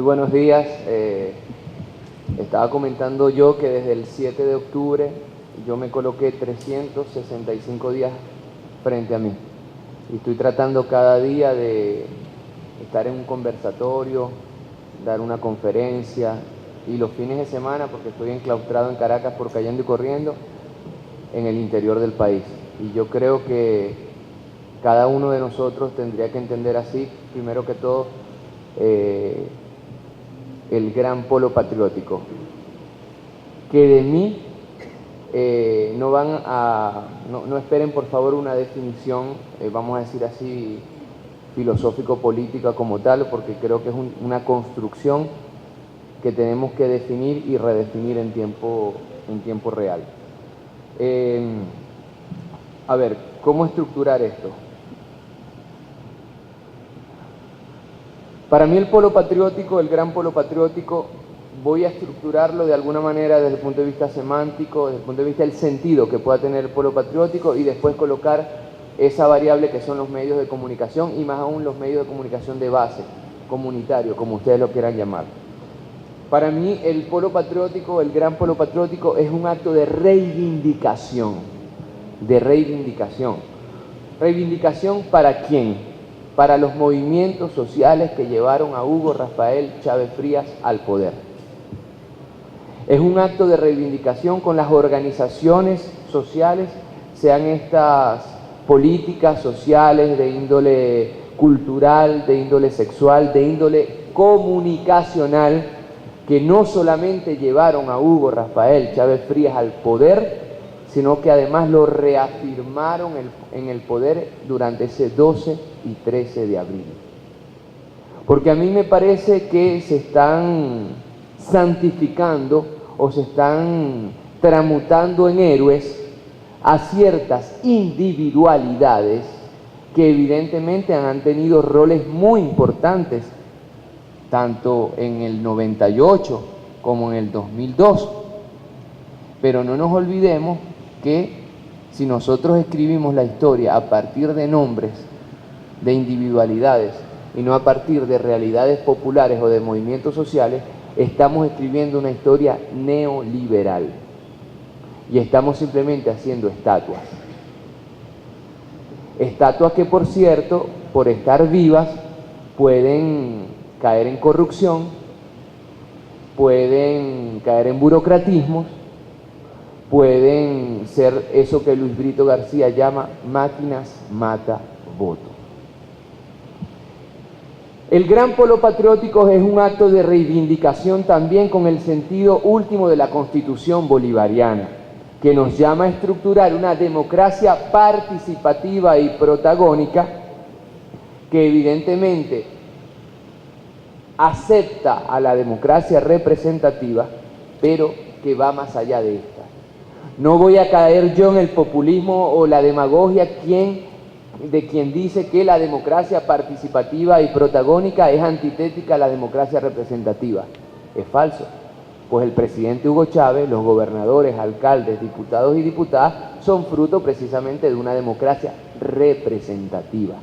buenos días. Estaba comentando yo que desde el 7 de octubre yo me coloqué 365 días frente a mí. Y estoy tratando cada día de estar en un conversatorio, dar una conferencia, y los fines de semana, porque estoy enclaustrado en Caracas por Cayendo y Corriendo, en el interior del país. Y yo creo que cada uno de nosotros tendría que entender así, primero que todo, el gran polo patriótico. Que de mí no esperen por favor una definición, vamos a decir así, filosófico-política como tal, porque creo que es una construcción que tenemos que definir y redefinir en tiempo real. A ver, ¿cómo estructurar esto? Para mí el polo patriótico, el gran polo patriótico, voy a estructurarlo de alguna manera desde el punto de vista semántico, desde el punto de vista del sentido que pueda tener el polo patriótico, y después colocar esa variable que son los medios de comunicación, y más aún los medios de comunicación de base, comunitario, como ustedes lo quieran llamar. Para mí el polo patriótico, el gran polo patriótico, es un acto de reivindicación. ¿Reivindicación para quién? Para los movimientos sociales que llevaron a Hugo Rafael Chávez Frías al poder. Es un acto de reivindicación con las organizaciones sociales, sean estas políticas sociales de índole cultural, de índole sexual, de índole comunicacional, que no solamente llevaron a Hugo Rafael Chávez Frías al poder, sino que además lo reafirmaron en el poder durante ese 12 y 13 de abril. Porque a mí me parece que se están santificando o se están tramutando en héroes a ciertas individualidades que evidentemente han tenido roles muy importantes, tanto en el 98 como en el 2002. Pero no nos olvidemos que si nosotros escribimos la historia a partir de nombres, de individualidades, y no a partir de realidades populares o de movimientos sociales, estamos escribiendo una historia neoliberal. Y estamos simplemente haciendo estatuas. Estatuas que, por cierto, por estar vivas, pueden caer en corrupción, pueden caer en burocratismos, pueden ser eso que Luis Brito García llama máquinas mata voto. El gran polo patriótico es un acto de reivindicación también con el sentido último de la Constitución bolivariana, que nos llama a estructurar una democracia participativa y protagónica que evidentemente acepta a la democracia representativa, pero que va más allá de esta. No voy a caer yo en el populismo o la demagogia de quien dice que la democracia participativa y protagónica es antitética a la democracia representativa. Es falso, pues el presidente Hugo Chávez, los gobernadores, alcaldes, diputados y diputadas son fruto precisamente de una democracia representativa.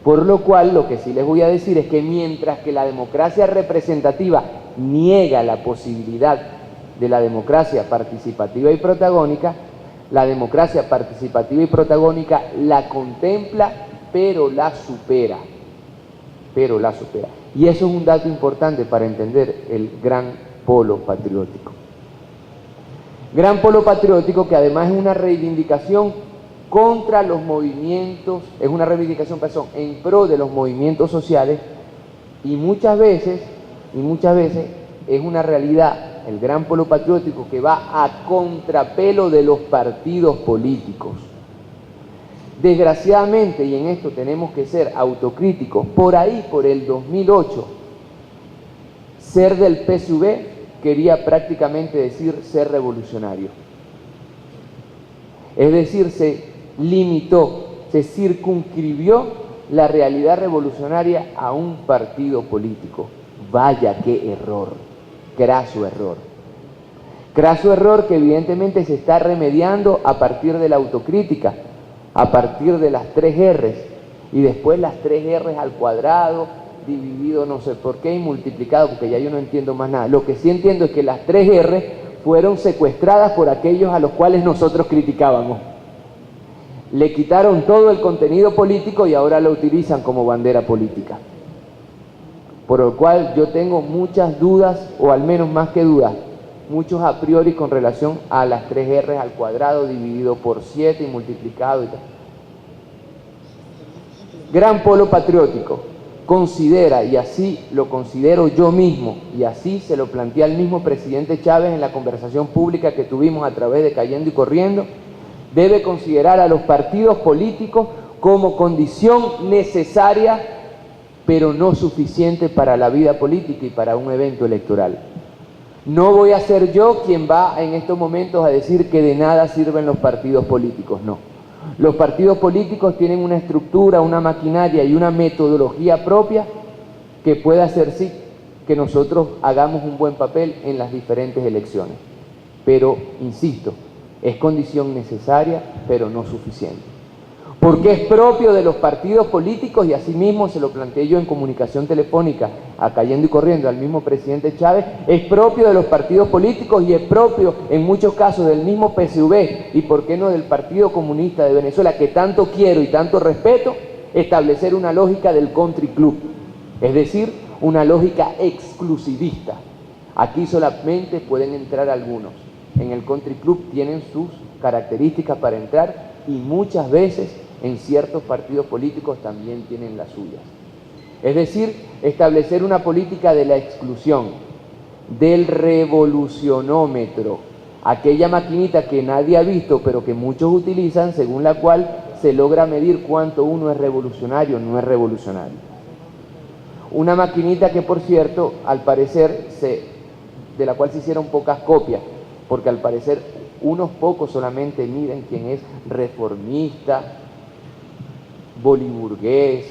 Por lo cual, lo que sí les voy a decir es que mientras que la democracia representativa niega la posibilidad de la democracia participativa y protagónica, la democracia participativa y protagónica la contempla, pero la supera. Y eso es un dato importante para entender el gran polo patriótico. Gran polo patriótico que además es una reivindicación contra los movimientos, es una reivindicación, en pro de los movimientos sociales, y muchas veces es una realidad, el gran polo patriótico, que va a contrapelo de los partidos políticos. Desgraciadamente, y en esto tenemos que ser autocríticos, por ahí, por el 2008, ser del PSV quería prácticamente decir ser revolucionario. Es decir, se limitó, se circunscribió la realidad revolucionaria a un partido político. Vaya qué error, craso error. Craso error que evidentemente se está remediando a partir de la autocrítica, a partir de las 3 R's, y después las 3 R's al cuadrado, dividido no sé por qué y multiplicado, porque ya yo no entiendo más nada. Lo que sí entiendo es que las 3R fueron secuestradas por aquellos a los cuales nosotros criticábamos. Le quitaron todo el contenido político y ahora lo utilizan como bandera política. Por lo cual yo tengo muchas dudas, o al menos más que dudas, muchos a priori con relación a las 3R al cuadrado dividido por 7 y multiplicado y tal. Gran Polo Patriótico considera, y así lo considero yo mismo, y así se lo plantea el mismo presidente Chávez en la conversación pública que tuvimos a través de Cayendo y Corriendo, debe considerar a los partidos políticos como condición necesaria, pero no suficiente para la vida política y para un evento electoral. No voy a ser yo quien va en estos momentos a decir que de nada sirven los partidos políticos, no. Los partidos políticos tienen una estructura, una maquinaria y una metodología propia que puede hacer sí que nosotros hagamos un buen papel en las diferentes elecciones. Pero, insisto, es condición necesaria, pero no suficiente. Porque es propio de los partidos políticos, y así mismo se lo planteé yo en comunicación telefónica, a Cayendo y Corriendo, al mismo presidente Chávez, es propio de los partidos políticos y es propio en muchos casos del mismo PSV y por qué no del Partido Comunista de Venezuela, que tanto quiero y tanto respeto, establecer una lógica del country club, es decir, una lógica exclusivista. Aquí solamente pueden entrar algunos. En el country club tienen sus características para entrar y muchas veces en ciertos partidos políticos también tienen las suyas. Es decir, establecer una política de la exclusión, del revolucionómetro, aquella maquinita que nadie ha visto pero que muchos utilizan, según la cual se logra medir cuánto uno es revolucionario o no es revolucionario. Una maquinita que, por cierto, al parecer, de la cual se hicieron pocas copias, porque al parecer unos pocos solamente miden quién es reformista, boliburgués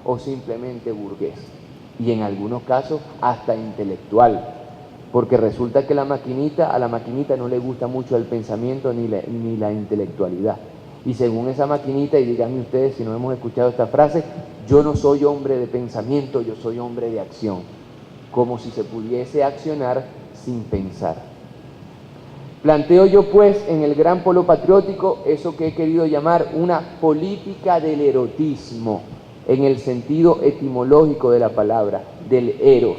o simplemente burgués, y en algunos casos hasta intelectual, porque resulta que a la maquinita no le gusta mucho el pensamiento ni la intelectualidad. Y según esa maquinita, y díganme ustedes si no hemos escuchado esta frase, yo no soy hombre de pensamiento, yo soy hombre de acción, como si se pudiese accionar sin pensar. Planteo yo pues en el Gran Polo Patriótico eso que he querido llamar una política del erotismo, en el sentido etimológico de la palabra, del eros.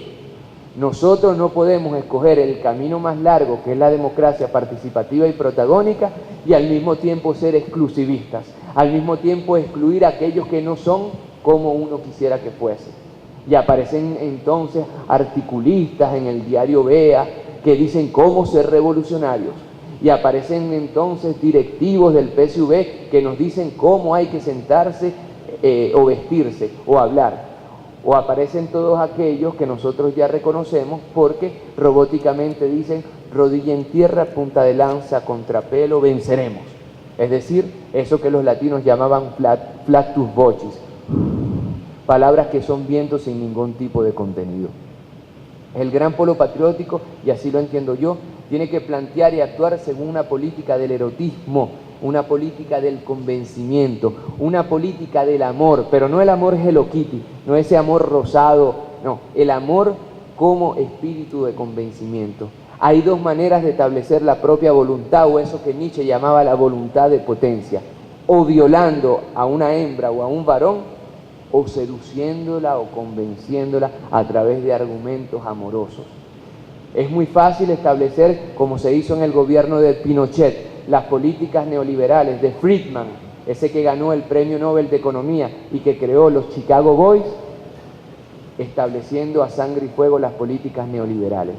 Nosotros no podemos escoger el camino más largo, que es la democracia participativa y protagónica, y al mismo tiempo ser exclusivistas, al mismo tiempo excluir a aquellos que no son como uno quisiera que fuese. Y aparecen entonces articulistas en el diario Vea que dicen cómo ser revolucionarios, y aparecen entonces directivos del PSV que nos dicen cómo hay que sentarse o vestirse o hablar. O aparecen todos aquellos que nosotros ya reconocemos porque robóticamente dicen rodilla en tierra, punta de lanza, contrapelo, venceremos. Es decir, eso que los latinos llamaban flatus vocis, palabras que son vientos sin ningún tipo de contenido. El Gran Polo Patriótico, y así lo entiendo yo, tiene que plantear y actuar según una política del erotismo, una política del convencimiento, una política del amor, pero no el amor Hello Kitty, no ese amor rosado, no, el amor como espíritu de convencimiento. Hay dos maneras de establecer la propia voluntad, o eso que Nietzsche llamaba la voluntad de potencia, o violando a una hembra o a un varón, o seduciéndola o convenciéndola a través de argumentos amorosos. Es muy fácil establecer, como se hizo en el gobierno de Pinochet, las políticas neoliberales de Friedman, ese que ganó el Premio Nobel de Economía y que creó los Chicago Boys, estableciendo a sangre y fuego las políticas neoliberales.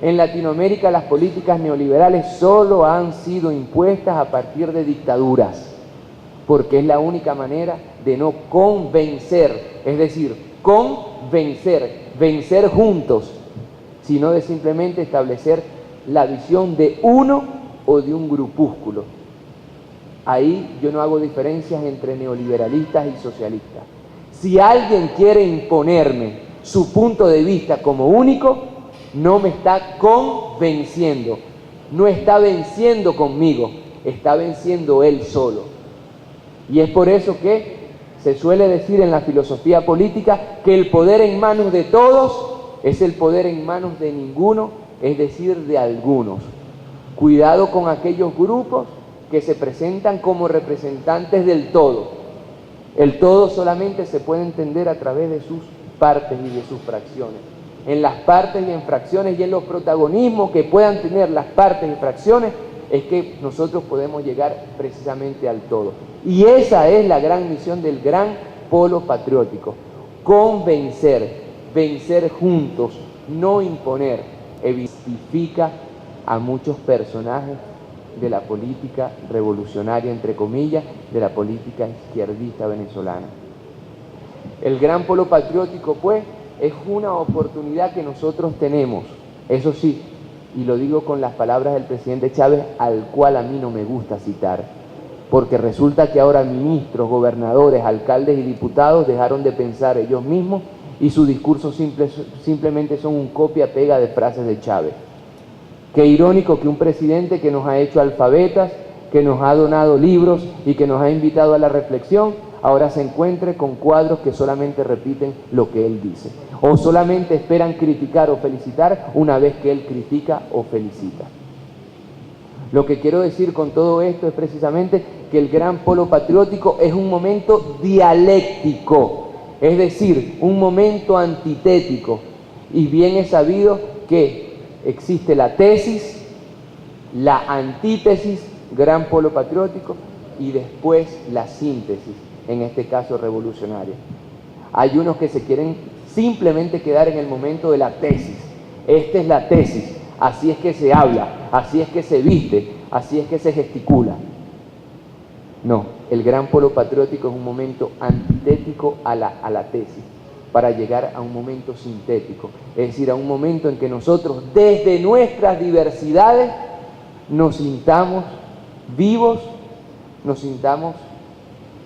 En Latinoamérica las políticas neoliberales solo han sido impuestas a partir de dictaduras, porque es la única manera de no convencer, es decir, vencer juntos, sino de simplemente establecer la visión de uno o de un grupúsculo. Ahí yo no hago diferencias entre neoliberalistas y socialistas. Si alguien quiere imponerme su punto de vista como único, no me está convenciendo, no está venciendo conmigo, está venciendo él solo. Y es por eso que Se suele decir en la filosofía política que el poder en manos de todos es el poder en manos de ninguno, es decir, de algunos. Cuidado con aquellos grupos que se presentan como representantes del todo. El todo solamente se puede entender a través de sus partes y de sus fracciones. En las partes y en fracciones y en los protagonismos que puedan tener las partes y fracciones es que nosotros podemos llegar precisamente al todo. Y esa es la gran misión del gran polo patriótico: convencer, vencer juntos, no imponer. Identifica a muchos personajes de la política revolucionaria, entre comillas, de la política izquierdista venezolana. El gran polo patriótico, pues, es una oportunidad que nosotros tenemos, eso sí, y lo digo con las palabras del presidente Chávez, al cual a mí no me gusta citar, porque resulta que ahora ministros, gobernadores, alcaldes y diputados dejaron de pensar ellos mismos y su discurso simplemente son un copia-pega de frases de Chávez. Qué irónico que un presidente que nos ha hecho alfabetas, que nos ha donado libros y que nos ha invitado a la reflexión, ahora se encuentre con cuadros que solamente repiten lo que él dice, o solamente esperan criticar o felicitar una vez que él critica o felicita. Lo que quiero decir con todo esto es precisamente que el gran polo patriótico es un momento dialéctico, es decir, un momento antitético, y bien es sabido que existe la tesis, la antítesis, gran polo patriótico, y después la síntesis, en este caso revolucionaria. Hay unos que se quieren simplemente quedar en el momento de la tesis. Esta es la tesis, así es que se habla, así es que se viste, así es que se gesticula. No, el gran polo patriótico es un momento antitético a la tesis, para llegar a un momento sintético, es decir, a un momento en que nosotros desde nuestras diversidades nos sintamos vivos, nos sintamos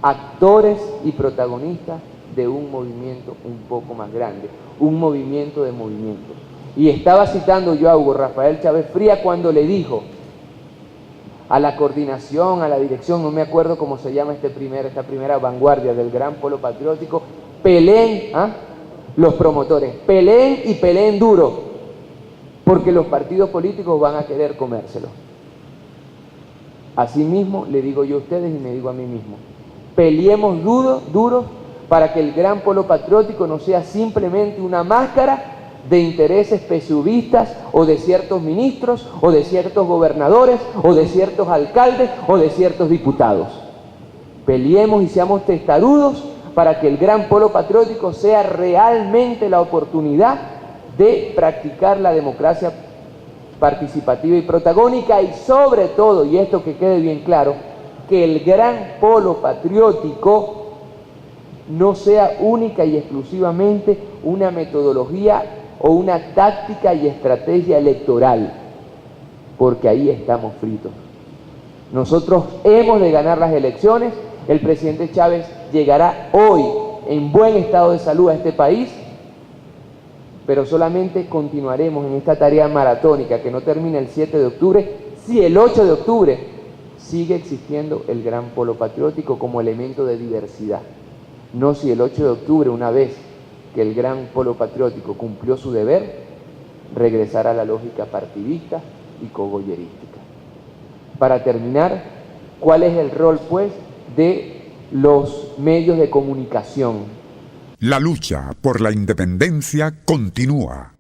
actores y protagonistas de un movimiento un poco más grande, un movimiento de movimientos. Y estaba citando yo a Hugo Rafael Chávez Frías cuando le dijo a la coordinación, a la dirección, no me acuerdo cómo se llama esta primera vanguardia del gran polo patriótico, peleen, los promotores, peleen y peleen duro, porque los partidos políticos van a querer comérselo. Asimismo, le digo yo a ustedes y me digo a mí mismo, peleemos duro para que el gran polo patriótico no sea simplemente una máscara de intereses PSUVistas o de ciertos ministros o de ciertos gobernadores o de ciertos alcaldes o de ciertos diputados. Peleemos y seamos testarudos para que el gran polo patriótico sea realmente la oportunidad de practicar la democracia participativa y protagónica, y sobre todo, y esto que quede bien claro, que el gran polo patriótico no sea única y exclusivamente una metodología o una táctica y estrategia electoral, porque ahí estamos fritos. Nosotros hemos de ganar las elecciones. El presidente Chávez llegará hoy en buen estado de salud a este país, pero solamente continuaremos en esta tarea maratónica que no termina el 7 de octubre, si el 8 de octubre sigue existiendo el gran polo patriótico como elemento de diversidad. No si el 8 de octubre, una vez que el gran polo patriótico cumplió su deber, regresará a la lógica partidista y cogollerística. Para terminar, ¿cuál es el rol, pues, de los medios de comunicación? La lucha por la independencia continúa.